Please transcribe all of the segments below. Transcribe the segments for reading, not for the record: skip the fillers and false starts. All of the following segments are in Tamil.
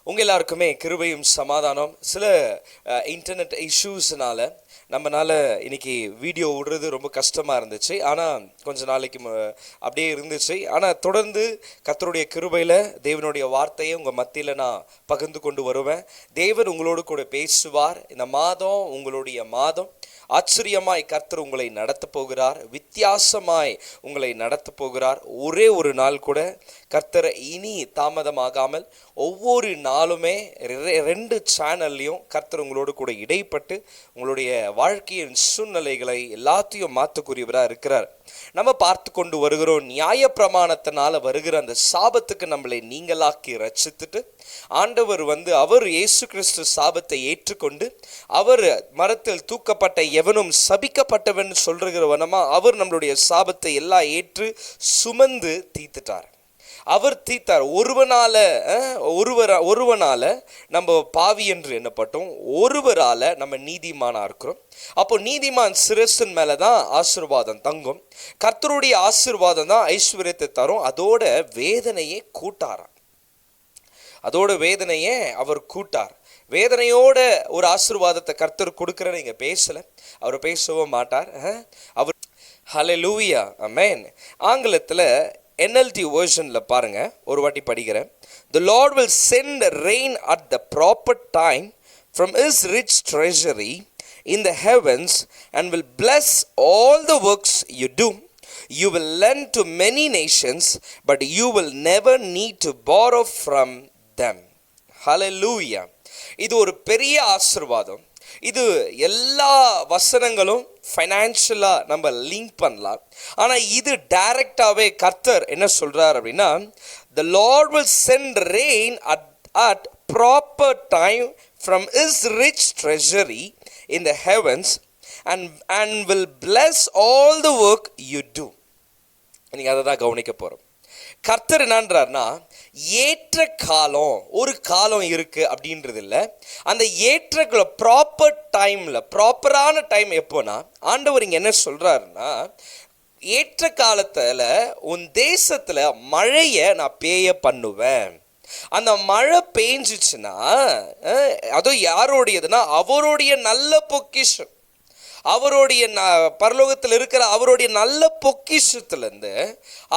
உங்கள் எல்லாருக்குமே கிருபையும் சமாதானம். சில இன்டர்நெட் இஷ்யூஸ்னால நம்மளால் இன்னைக்கு வீடியோ விடுறது ரொம்ப கஷ்டமாக இருந்துச்சு. ஆனால் கொஞ்ச நாளைக்கு அப்படியே இருந்துச்சு. ஆனால் தொடர்ந்து கர்த்தருடைய கிருபையில் தேவனுடைய வார்த்தையை உங்கள் மத்தியில் நான் பகிர்ந்து கொண்டு வருவேன். தேவன் உங்களோடு கூட பேசுவார். இந்த மாதம் உங்களுடைய மாதம் ஆச்சரியமாய் கர்த்தர் உங்களை நடத்த போகிறார். வித்தியாசமாய் உங்களை நடத்த போகிறார். ஒரே ஒரு நாள் கூட கர்த்தர் இனி தாமதமாகாமல் ஒவ்வொரு நாளுமே 2 சேனல்லையும் கர்த்தர் உங்களோடு கூட இடைப்பட்டு உங்களுடைய வாழ்க்கையின் சூழ்நிலைகளை எல்லாத்தையும் மாற்றக்கூடியவராக இருக்கிறார். நம்ம பார்த்து கொண்டு வருகிறோம், நியாயப்பிரமாணத்தினால வருகிற அந்த சாபத்துக்கு நம்மளை நீங்களாக்கி ரட்சித்துட்டு ஆண்டவர் அவர் இயேசு கிறிஸ்து சாபத்தை ஏற்றுக்கொண்டு அவர் மரத்தில் தூக்கப்பட்ட எவனும் சபிக்கப்பட்டவன் சொல்றவனமா அவர் நம்மளுடைய சாபத்தை எல்லாம் ஏற்று சுமந்து தீர்த்துட்டார். அவர் தீர்த்தார். ஒருவனால நம்ம பாவி என்று எண்ணப்பட்டோம், ஒருவரால நம்ம நீதிமானா இருக்கிறோம். அப்போ நீதிமான் சிரசின் மேலதான் ஆசீர்வாதம் தங்கும். கர்த்தருடைய ஆசீர்வாதம் தான் ஐஸ்வர்யத்தை தரும். அதோட வேதனையே கூட்டாராம். அதோட வேதனையே அவர் கூட்டார். வேதனையோட ஒரு ஆசீர்வாதத்தை கர்த்தர் கொடுக்கிற நீங்க பேசல, அவர் பேசவும் மாட்டார். அவர் ஹல்லேலூயா ஆமென். ஆங்கிலத்தில் NLT versionல பாருங்க, ஒரு வாட்டி படிக்கிறேன். The Lord will send rain at the proper time from his rich treasury in the heavens and will bless all the works you do. You will lend to many nations, but you will never need to borrow from them. Hallelujah. இது ஒரு பெரிய ஆசீர்வாதம். இது எல்லா வசனங்களும் ஃபைனான்ஷியலாக நம்ம லிங்க் பண்ணலாம். ஆனால் இது டைரக்டாகவே கர்த்தர் என்ன சொல்கிறார் அப்படின்னா, the Lord will send rain at proper time from his rich treasury in the heavens and will bless all the work you do. நீங்கள் அதை தான் கவனிக்க போகிறோம். கர்த்தர் என்னன்றார்னா, ஏற்ற காலம் ஒரு காலம் இருக்கு அப்படின்றது இல்லை. அந்த ஏற்ற ப்ராப்பர் டைம்ல, ப்ராப்பரான டைம் எப்போனா ஆண்டவர் இங்க என்ன சொல்றாருன்னா, ஏற்ற காலத்துல உன் தேசத்துல மழையை நான் பெய்ய பண்ணுவேன். அந்த மழை பெஞ்சிச்சுன்னா அதுவும் யாரோடையதுன்னா அவருடைய நல்ல பொக்கிஷம், அவருடைய பரலோகத்தில் இருக்கிற அவருடைய நல்ல பொக்கிஷத்திலிருந்து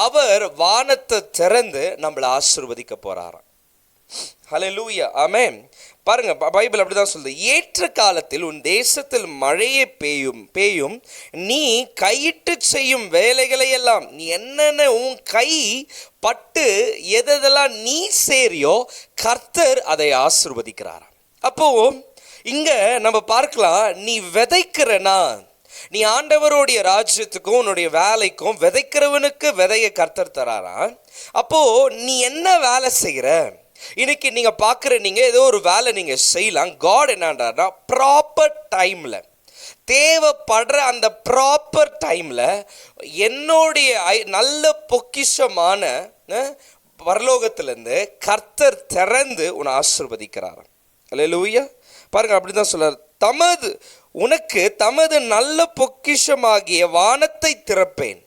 அவர் வானத்தை திறந்து நம்மளை ஆசீர்வதிக்க போறாராம். ஹல்லேலூயா ஆமென். பாருங்க, பைபிள் அப்படிதான் சொல்லுது. ஏற்ற காலத்தில் உன் தேசத்தில் மழையே பெய்யும் நீ கையிட்டு செய்யும் வேலைகளை எல்லாம், நீ என்னென்ன உன் கை பட்டு எதெல்லாம் நீ சேரியோ கர்த்தர் அதை ஆசீர்வதிக்கிறாராம். அப்போ இங்க நம்ம பார்க்கலாம், நீ விதைக்கிறனா, நீ ஆண்டவருடைய ராஜ்யத்துக்கும் உன்னுடைய வேலைக்கும் விதைக்கிறவனுக்கு விதைய கர்த்தர் தராராம். அப்போ நீ என்ன வேலை செய்கிற? இன்னைக்கு நீங்க பார்க்குற நீங்க ஏதோ ஒரு வேலை நீங்க செய்யலாம். காட் என்னன்றாருன்னா, ப்ராப்பர் டைம்ல, தேவைப்படுற அந்த ப்ராப்பர் டைம்ல என்னுடைய நல்ல பொக்கிஷமான பரலோகத்திலிருந்து கர்த்தர் திறந்து உன்னை ஆசீர்வதிக்கிறாராம். அல்லேலூயா. பாருங்க, அப்படிதான் சொல்றாரு. உனக்கு தமது நல்ல பொக்கிஷமாகிய வானத்தை திறப்பேன்.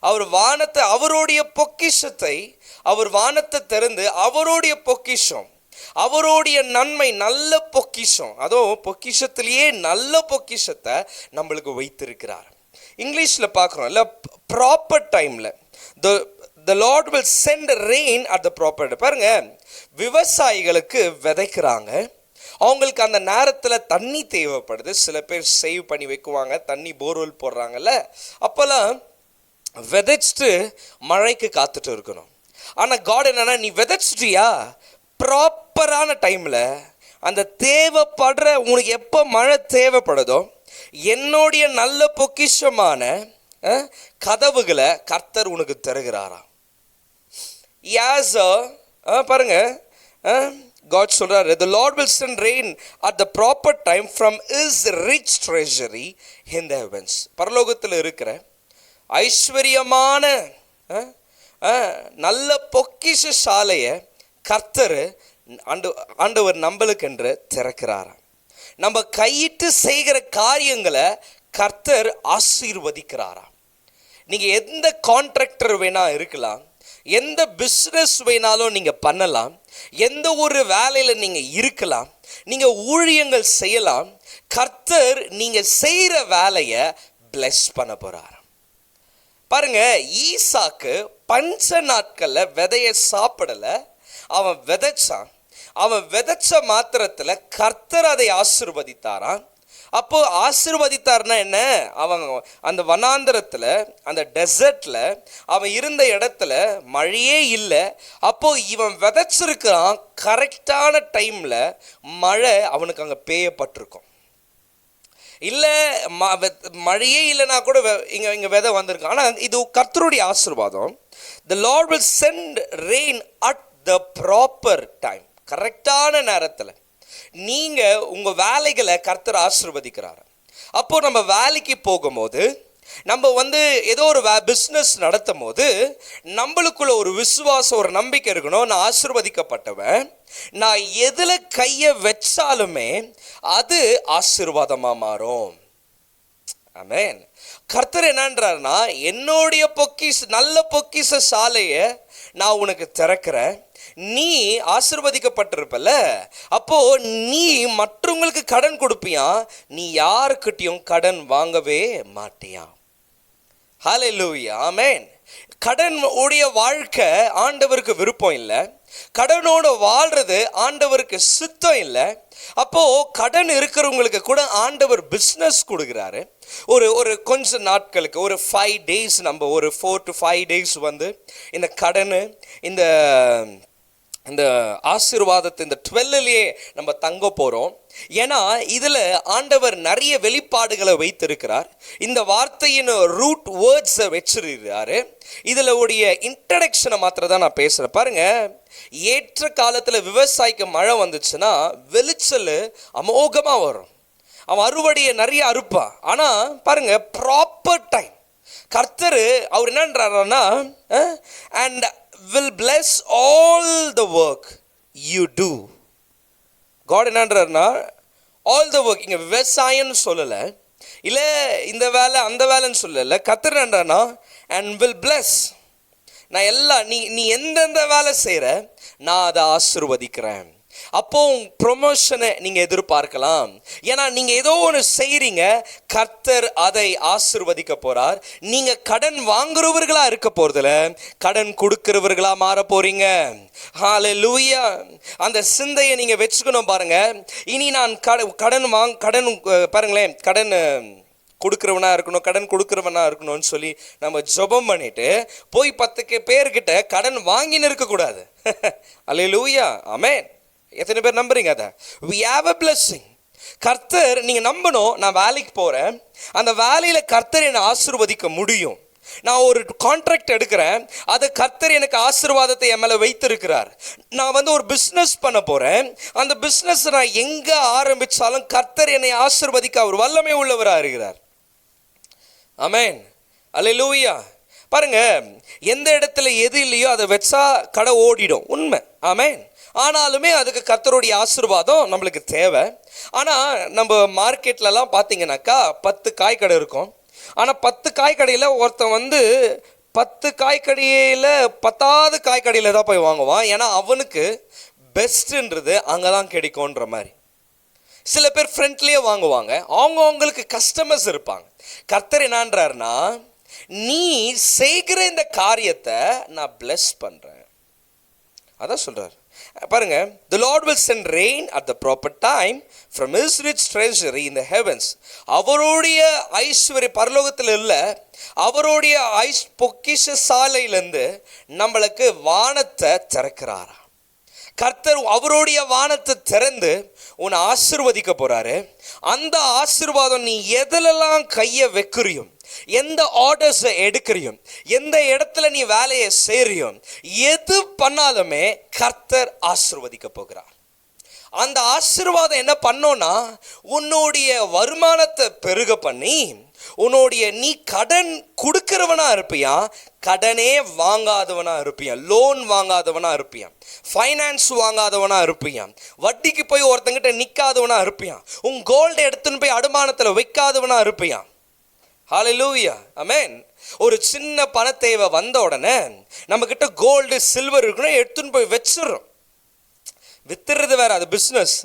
அவர் வானத்தை, அவருடைய பொக்கிஷத்தை, அவர் வானத்தை திறந்து அவருடைய பொக்கிஷம், அவருடைய நன்மை, நல்ல பொக்கிஷம், அதுவும் பொக்கிஷத்திலேயே நல்ல பொக்கிஷத்தை நம்மளுக்கு வைத்திருக்கிறார். இங்கிலீஷ்ல பார்க்குறோம் இல்லை, ப்ராப்பர் டைம்ல the Lord will send rain at the proper time. பாருங்க, விவசாயிகளுக்கு விதைக்கிறாங்க, அவங்களுக்கு அந்த நேரத்தில் தண்ணி தேவைப்படுது. சில பேர் சேவ் பண்ணி வைக்குவாங்க, தண்ணி போர்வெல் போடுறாங்கல்ல, அப்போல்லாம் விதைச்சிட்டு மழைக்கு காத்துட்டு இருக்கணும். ஆனால் காட் என்னன்னா, நீ விதைச்சிட்டியா, ப்ராப்பரான டைமில் அந்த தேவைப்படுற உனக்கு எப்போ மழை தேவைப்படுதோ என்னுடைய நல்ல பொக்கிஷமான கதவுகளை கர்த்தர் உனக்கு தருகிறாராம். பாருங்க, God சொல்றாரு, the Lord will send rain at the proper time from his rich treasury in the heavens. பரலோகத்தில் இருக்கிற ஐஸ்வர்யமான நல்ல பொக்கிஷ சாலையை கர்த்தர் ஆண்டவர் நம்மளுக்கு என்று திறக்கிறாராம். நம்ம கையிட்டு செய்கிற காரியங்களை கர்த்தர் ஆசீர்வதிக்கிறாராம். நீங்க எந்த கான்ட்ராக்டர் வேணா இருக்கலாம், எந்த பிஸ்னஸ் வேணாலும் நீங்க பண்ணலாம், எந்த ஒரு வேலையில நீங்க இருக்கலாம், நீங்க ஊழியங்கள் செய்யலாம். கர்த்தர் நீங்க செய்யற வேலையை பிளஸ் பண்ண போறார். பாருங்க, ஈசாக்கு பஞ்ச நாட்கள்ல விதைய சாப்பிடல, அவன் விதைச்சான். அவன் விதைச்ச மாத்திரத்துல கர்த்தர் அதை ஆசீர்வதித்தாராம். அப்போ ஆசீர்வதித்தார்னா என்ன? அவன் அந்த வனாந்தரத்துல, அந்த டெசர்ட்ல அவன் இருந்த இடத்துல மழையே இல்லை. அப்போ இவன் விதைச்சிருக்கிறான், கரெக்டான டைம்ல மழை அவனுக்கு அங்க பெய்யப்பட்டிருக்கும். இல்லை மழையே இல்லைனா கூட இங்க விதை வந்திருக்கும். ஆனா இது கர்த்தருடைய ஆசீர்வாதம். The Lord will send rain at the proper time. கரெக்டான நேரத்தில் நீங்க உங்க வேலைகளை கர்த்தர் ஆசீர்வதிக்கிறார். அப்போ நம்ம வேலைக்கு போகும்போது, நம்ம ஏதோ ஒரு பிஸ்னஸ் நடத்தும் போது நம்மளுக்குள்ள ஒரு விசுவாசம், ஒரு நம்பிக்கை இருக்கணும். நான் ஆசீர்வதிக்கப்பட்டவன், நான் எதுல கையை வச்சாலுமே அது ஆசீர்வாதமா மாறும். ஆமென். கர்த்தர் என்னன்றார்னா, என்னுடைய நல்ல பொக்கிஷ சாலையை நான் உனக்கு திறக்கிறேன். நீ ஆசீர்வதிக்கப்பட்டிருப்பல, அப்போ நீ மற்றவங்களுக்கு கடன் கொடுப்பியா, நீ யாருக்கிட்டையும் கடன் வாங்கவே மாட்டியா. ஹல்லேலூயா, ஆமென். கடன் உடைய வாழ்க்கை ஆண்டவருக்கு விருப்பம் இல்லை. கடனோட வாழ்றது ஆண்டவருக்கு சித்தம் இல்லை. அப்போ கடன் இருக்கிறவங்களுக்கு கூட ஆண்டவர் பிஸ்னஸ் கொடுக்குறாரு. ஒரு கொஞ்ச நாட்களுக்கு, ஒரு 5 days, நம்ம ஒரு 4 to 5 days இந்த கடன், இந்த ஆசீர்வாதத்தை இந்த 12லயே நம்ம தங்க போறோம். ஏன்னா இதுல ஆண்டவர் நிறைய வெளிப்பாடுகளை வைத்திருக்கிறார். இந்த வார்த்தையின் ரூட் வேர்ட்ஸை வச்சிருக்கிறாரு. இதுல உடைய இன்ட்ரடக்ஷனை மாத்திரம் தான் நான் பேசுறேன். பாருங்க, ஏற்ற காலத்துல விவசாயிக்கு மழை வந்துச்சுன்னா விளைச்சல் அமோகமா வரும். அவன் அறுவடையை நிறைய அறுப்பான். ஆனா பாருங்க, ப்ராப்பர் டைம் கர்த்தர் அவர் என்னன்றாருன்னா, and will bless all the work you do. God என்னன்றாருன்னா, all the work, இங்க விவசாயம்னு சொல்லல, இல்ல இந்த வேலை அந்த வேலைன்னு சொல்லல. கர்த்தர் என்னன்றாருன்னா, and will bless. நான் எல்லாம் நீ எந்தெந்த வேலை செய்யற நான் அதை ஆசீர்வதிக்கிறேன். அப்போ ப்ரொமோஷனை நீங்க எதிர்பார்க்கலாம். ஏன்னா நீங்க ஏதோ ஒன்று செய்றீங்க, கர்த்தர் அதை ஆசீர்வதிக்க போறார். நீங்க கடன் வாங்குறவர்களா இருக்க போறதுல கடன் கொடுக்கிறவர்களா மாற போறீங்க. ஹல்லேலூயா. அந்த சிந்தையை நீங்க வச்சுக்கணும். பாருங்க, இனி நான் கடன் பாருங்களேன், கடன் கொடுக்கிறவனா இருக்கணும், கடன் கொடுக்கிறவனா இருக்கணும்னு சொல்லி நம்ம ஜெபம் பண்ணிட்டு போய் 10 பேர்கிட்ட கடன் வாங்கின்னு இருக்கக்கூடாது. ஹல்லேலூயா, ஆமென். எத்தனை பேர் நம்புறீங்க அதை? we have a blessing. கர்த்தர் நீங்க நம்பணும். நான் வேலைக்கு போறேன், அந்த வேலையில கர்த்தர் என்னை ஆசீர்வதிக்க முடியும். நான் ஒரு கான்ட்ராக்ட் எடுக்கிறேன், அது கர்த்தர் எனக்கு ஆசீர்வாதத்தை என் மேல வைத்திருக்கிறார். நான் ஒரு பிசினஸ் பண்ண போறேன், அந்த பிசினஸ் நான் எங்க ஆரம்பிச்சாலும் கர்த்தர் என்னை ஆசீர்வதிக்க அவர் வல்லமை உள்ளவரா இருக்கிறார். ஆமென், அல்லேலூயா. பாருங்க, எந்த இடத்துல எது இல்லையோ அதை வச்சா கடை ஓடிடும், உண்மை. ஆமென். ஆனாலுமே அதுக்கு கர்த்தருடைய ஆசீர்வாதம் நம்மளுக்கு தேவை. ஆனால் நம்ம மார்க்கெட்லலாம் பார்த்தீங்கன்னாக்கா 10 காய் கடை இருக்கும். ஆனால் 10 காய் கடையில் ஒருத்தன் 10 காய் கடையில் 10வது காய் கடையில் தான் போய் வாங்குவான். ஏன்னா அவனுக்கு பெஸ்ட்டுன்றது அங்கே தான் கிடைக்கும்ன்ற மாதிரி. சில பேர் ஃப்ரெண்ட்லேயே வாங்குவாங்க, அவங்களுக்கு கஸ்டமர்ஸ் இருப்பாங்க. கர்த்தர் என்னன்றாருன்னா, நீ செய்கிற இந்த காரியத்தை நான் பிளஸ் பண்றேன், அதான் சொல்றாரு. பாருங்க, the Lord will send rain at the proper time from his rich treasury in the heavens. அவருடைய ஐஸ்வர்ய பரலோகத்தில் இல்ல, அவருடைய பொக்கிஷ சாலையிலிருந்து நம்மளுக்கு வானத்தை திறக்கிறாரா. கர்த்தர் அவருடைய வானத்தை திறந்து உன்னை ஆசீர்வதிக்க போறாரு. அந்த ஆசீர்வாதம் நீ எதிலெல்லாம் கையை வைக்கிறியும், எந்த ஆர்டர்ஸை எடுக்கிறியும், எந்த இடத்துல நீ வேலையை செய்றியும், எது பண்ணாலுமே கர்த்தர் ஆசீர்வதிக்க போகிறார். அந்த ஆசீர்வாதம் என்ன பண்ணோன்னா, உன்னுடைய வருமானத்தை பெருக பண்ணி நீ கடன் கொடுக்கிறவனா இருப்பியா, கடனே வாங்காதவனா இருப்பியா, லோன் வாங்காதவனா இருப்பியா, ஃபைனான்ஸ் வாங்காதவனா இருப்பியா, வட்டிக்கு போய் ஒருத்தங்கிட்ட நிற்காதவனா இருப்பியா, உன் கோல்டை எடுத்துன்னு போய் அடமானத்தில் வைக்காதவனா இருப்பியா. ஹல்லேலூயா, ஆமென். ஒரு சின்ன பண தேவை வந்த உடனே நம்ம கிட்ட கோல்டு சில்வர் இருக்குன்னா எடுத்துன்னு போய் வச்சிடறோம். வித்துறது வேற, அது பிஸ்னஸ்.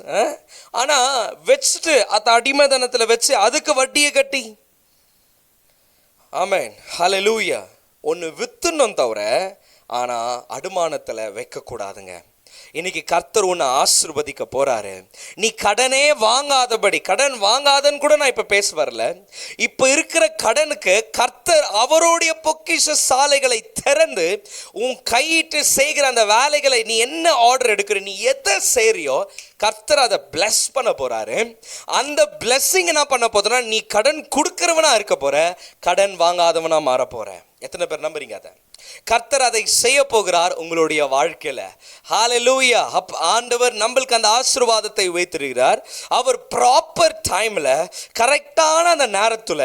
ஆனால் வச்சுட்டு அதை அடிமைதனத்தில் வச்சு அதுக்கு வட்டியை கட்டி, ஆமென், ஹல்லேலூயா, ஒன்று வித்துணும் தவிர ஆனால் அடமானத்தில் வைக்கக்கூடாதுங்க. இன்னைக்கு கர்த்தர் உன்னை ஆசீர்வதிக்க போறாரு. நீ கடனே வாங்காதபடி, கடன் வாங்காதன்னு கூட நான் இப்ப பேச வரல. இப்ப இருக்கிற கடனுக்கு கர்த்தர் அவருடைய பொக்கிஷ சாலைகளை திறந்து உன் கையிட்டு செய்கிற அந்த வேலைகளை, நீ என்ன ஆர்டர் எடுக்கிற, நீ எதை செய்றியோ கர்த்தர் அதை பிளஸ் பண்ண போறாரு. அந்த பிளஸ்ஸிங் என்ன பண்ண போதுன்னா, நீ கடன் கொடுக்கிறவனா இருக்க போற, கடன் வாங்காதவனா மாற போற. எத்தனை பேர் நம்புறீங்க அதை? கர்த்தர் அதை செய்ய போகிறார் உங்களுடைய வாழ்க்கையில. ஹல்லேலூயா. ஆண்டவர் நம்மளுக்கு அந்த ஆசீர்வாதத்தை வைத்திருக்கிறார். அவர் ப்ராப்பர் டைம்ல, கரெக்டான அந்த நேரத்துல,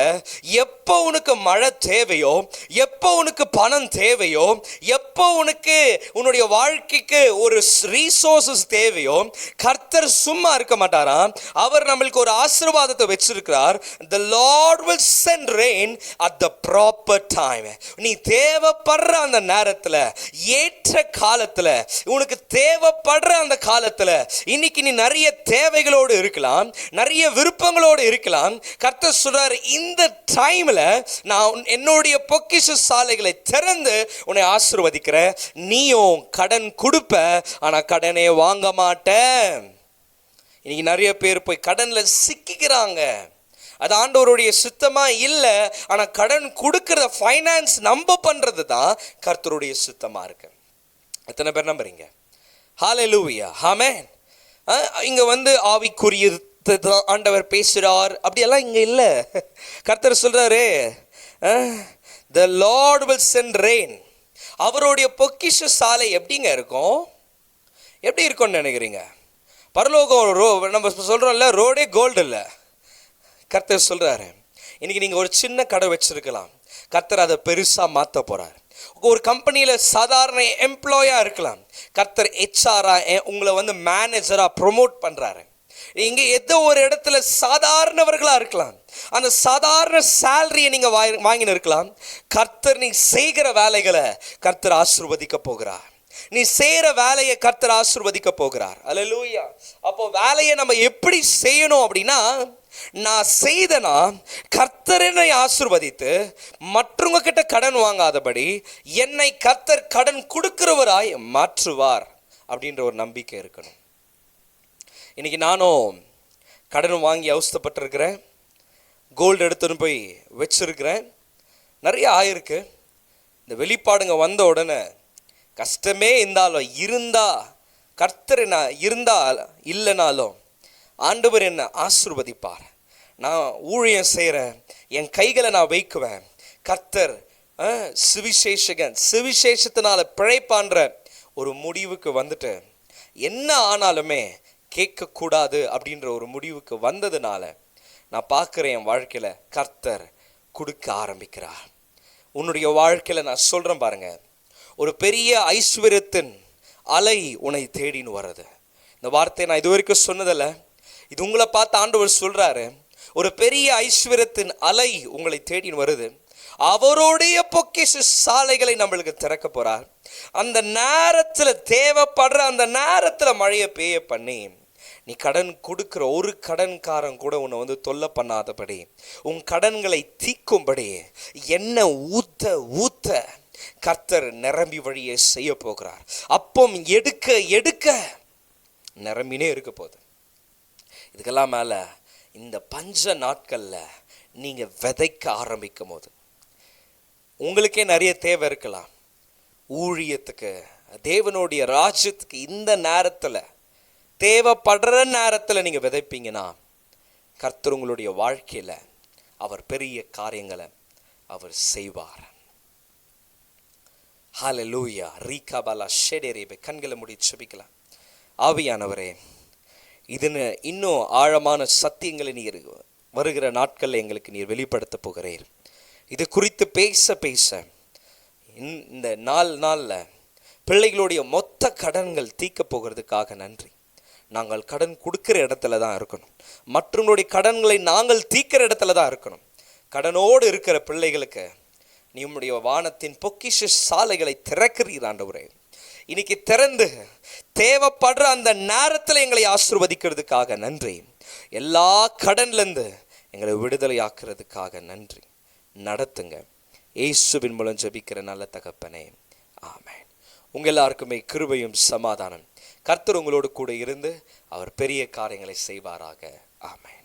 எப்போ உனக்கு மழை தேவையோ, எப்போ உனக்கு பணம் தேவையோ, எப்போ உனக்கு உன்னுடைய வாழ்க்கைக்கு ஒரு ரீசோர்சஸ் தேவையோ, கர்த்தர் சும்மா இருக்க மாட்டாராம். அவர் நம்மளுக்கு ஒரு ஆசீர்வாதத்தை வச்சிருக்கிறார். The Lord will send rain at the proper time. நீ தேவைப்படுற அந்த நேரத்துல, ஏற்ற காலத்துல, உனக்கு தேவைப்படுற அந்த காலத்துல, இன்னைக்கு நீ நிறைய தேவைகளோடு இருக்கலாம், நிறைய விருப்பங்களோடு இருக்கலாம். கர்த்தர் சொல்றார், இந்த டைம்ல நான் என்னுடைய பொக்கிஷ சாலைகளை திறந்து உன்னை ஆசீர்வதிக்கிறேன். நீயும் கடன் கொடுப்ப, ஆனா கடனே வாங்க மாட்டேன். இன்னைக்கு நிறைய பேர் போய் கடன்ல சிக்கிக்கிறாங்க. அது ஆண்டவருடைய சித்தமா இல்லை. ஆனால் கடன் கொடுக்கறத, ஃபைனான்ஸ் நம்ம பண்றது தான் கர்த்தருடைய சித்தமா இருக்கு. எத்தனை பேர் நம்புறீங்க? ஹல்லேலூயா, ஆமென். இங்க வந்து ஆவிக்குரியது தான் ஆண்டவர் பேசுறார் அப்படியெல்லாம் இங்க இல்லை. கர்த்தர் சொல்றாரு, the Lord will send rain. அவருடைய பொக்கிஷ சாலை எப்படிங்க இருக்கும்? எப்படி இருக்கும்னு நினைக்கிறீங்க? பரலோகம் நம்ம சொல்றோம்ல, ரோடே கோல்டு இல்லை. கர்த்தர் சொல்றாரு, இன்னைக்கு நீங்க ஒரு சின்ன கடை வச்சிருக்கலாம், கர்த்தர் அதை பெருசா மாற்ற போறார். ஒரு கம்பெனியில சாதாரண எம்ப்ளாயா இருக்கலாம், கர்த்தர் ஹெச்ஆரா உங்களை வந்து மேனேஜரா ப்ரொமோட் பண்றாரு. இங்க ஏதோ ஒரு இடத்துல சாதாரணவர்களா இருக்கலாம், அந்த சாதாரண சேலரியை நீங்க வாங்கின்னு இருக்கலாம். கர்த்தர் நீ செய்கிற வேலைகளை கர்த்தர் ஆசீர்வதிக்க போகிறார். நீ செய்யற வேலையை கர்த்தர் ஆசீர்வதிக்க போகிறார். அல்லேலூயா. அப்போ வேலையை நம்ம எப்படி செய்யணும் அப்படின்னா, நான் செய்தனா கர்த்தர் என்னை ஆசீர்வதித்து மற்றவங்க கிட்ட கடன் வாங்காதபடி என்னை கர்த்தர் கடன் கொடுக்கிறவராய் மாற்றுவார் அப்படின்ற ஒரு நம்பிக்கை இருக்கணும். இன்னைக்கு நானும் கடன் வாங்கி அவஸ்தைப்பட்டிருக்கிறேன், கோல்டு எடுத்துன்னு போய் வச்சிருக்கிறேன், நிறைய ஆயிருக்கு. இந்த வெளிப்பாடுங்க வந்த உடனே கஷ்டமே இருந்தா கர்த்தர் என்ன இருந்தால் இல்லைனாலும் ஆண்டவர் என்ன ஆசீர்வதிப்பார். நான் ஊழியம் செய்கிறேன், என் கைகளை நான் வைக்குவேன். கர்த்தர் சுவிசேஷகன், சுவிசேஷத்தினால பிழைப்பான்ற ஒரு முடிவுக்கு வந்துட்டு, என்ன ஆனாலுமே கேட்கக்கூடாது அப்படின்ற ஒரு முடிவுக்கு வந்ததுனால நான் பார்க்குறேன் என் வாழ்க்கையில் கர்த்தர் கொடுக்க ஆரம்பிக்கிறார். உன்னுடைய வாழ்க்கையில் நான் சொல்கிறேன் பாருங்க, ஒரு பெரிய ஐஸ்வர்யத்தின் அலை உன்னை தேடின்னு வர்றது. இந்த வார்த்தையை நான் இது வரைக்கும் சொன்னதில்லை, இது உங்களை பார்த்து ஆண்டவர் சொல்றாரு. ஒரு பெரிய ஐஸ்வர்யத்தின் அலை உங்களை தேடின்னு வருது. அவருடைய பொக்கிஷ சாலைகளை நம்மளுக்கு திறக்க போறார். அந்த நேரத்தில் தேவைப்படுற அந்த நேரத்தில் மழையை பெய்ய பண்ணி, நீ கடன் கொடுக்குற ஒரு கடன்காரன் கூட உன்னை வந்து தொல்லை பண்ணாதபடி, உன் கடன்களை தீக்கும்படி எண்ணெய் ஊத்த ஊத்த கர்த்தர் நிரம்பி வழியை செய்ய போகிறார். அப்பம் எடுக்க எடுக்க நிரம்பினே இருக்க போகுது. இதுக்கெல்லாம் மேலே இந்த பஞ்ச நாட்களில் நீங்கள் விதைக்க ஆரம்பிக்கும் போது உங்களுக்கே நிறைய தேவை இருக்கலாம். ஊழியத்துக்கு, தேவனுடைய ராஜ்யத்துக்கு இந்த நேரத்தில் தேவைப்படுற நேரத்தில் நீங்கள் விதைப்பீங்கன்னா கர்த்தர் உங்களுடைய வாழ்க்கையில் அவர் பெரிய காரியங்களை அவர் செய்வார். ஹல்லேலூயா. ரீகாபாலா ஷெடேரேபே. கண்களை மூடி செபிக்கலாம். ஆவியானவரே, இதுன்னு இன்னும் ஆழமான சத்தியங்களை நீர் வருகிற நாட்களில் எங்களுக்கு நீர் வெளிப்படுத்த போகிறீர். இது குறித்து பேச பேச இந்த நாளில் பிள்ளைகளுடைய மொத்த கடன்கள் தீர்க்க போகிறதுக்காக நன்றி. நாங்கள் கடன் கொடுக்கிற இடத்துல தான் இருக்கணும், மற்றவங்களுடைய கடன்களை நாங்கள் தீர்க்கிற இடத்துல தான் இருக்கணும். கடனோடு இருக்கிற பிள்ளைகளுக்கு நீ உம்முடைய வானத்தின் பொக்கிஷ சாலைகளை திறக்கிறீர் ஆண்டவரே. இன்னைக்கு திறந்து தேவைப்படுற அந்த நேரத்தில் எங்களை ஆசீர்வதிக்கிறதுக்காக நன்றி. எல்லா கடன்லேருந்து எங்களை விடுதலை ஆக்குறதுக்காக நன்றி. நடத்துங்க. இயேசுவின் மூலம் ஜெபிக்கிற நல்ல தகப்பனே, ஆமென். உங்கள் எல்லாருக்குமே கிருபையும் சமாதானம். கர்த்தர் உங்களோடு கூட இருந்து அவர் பெரிய காரியங்களை செய்வாராக. ஆமென்.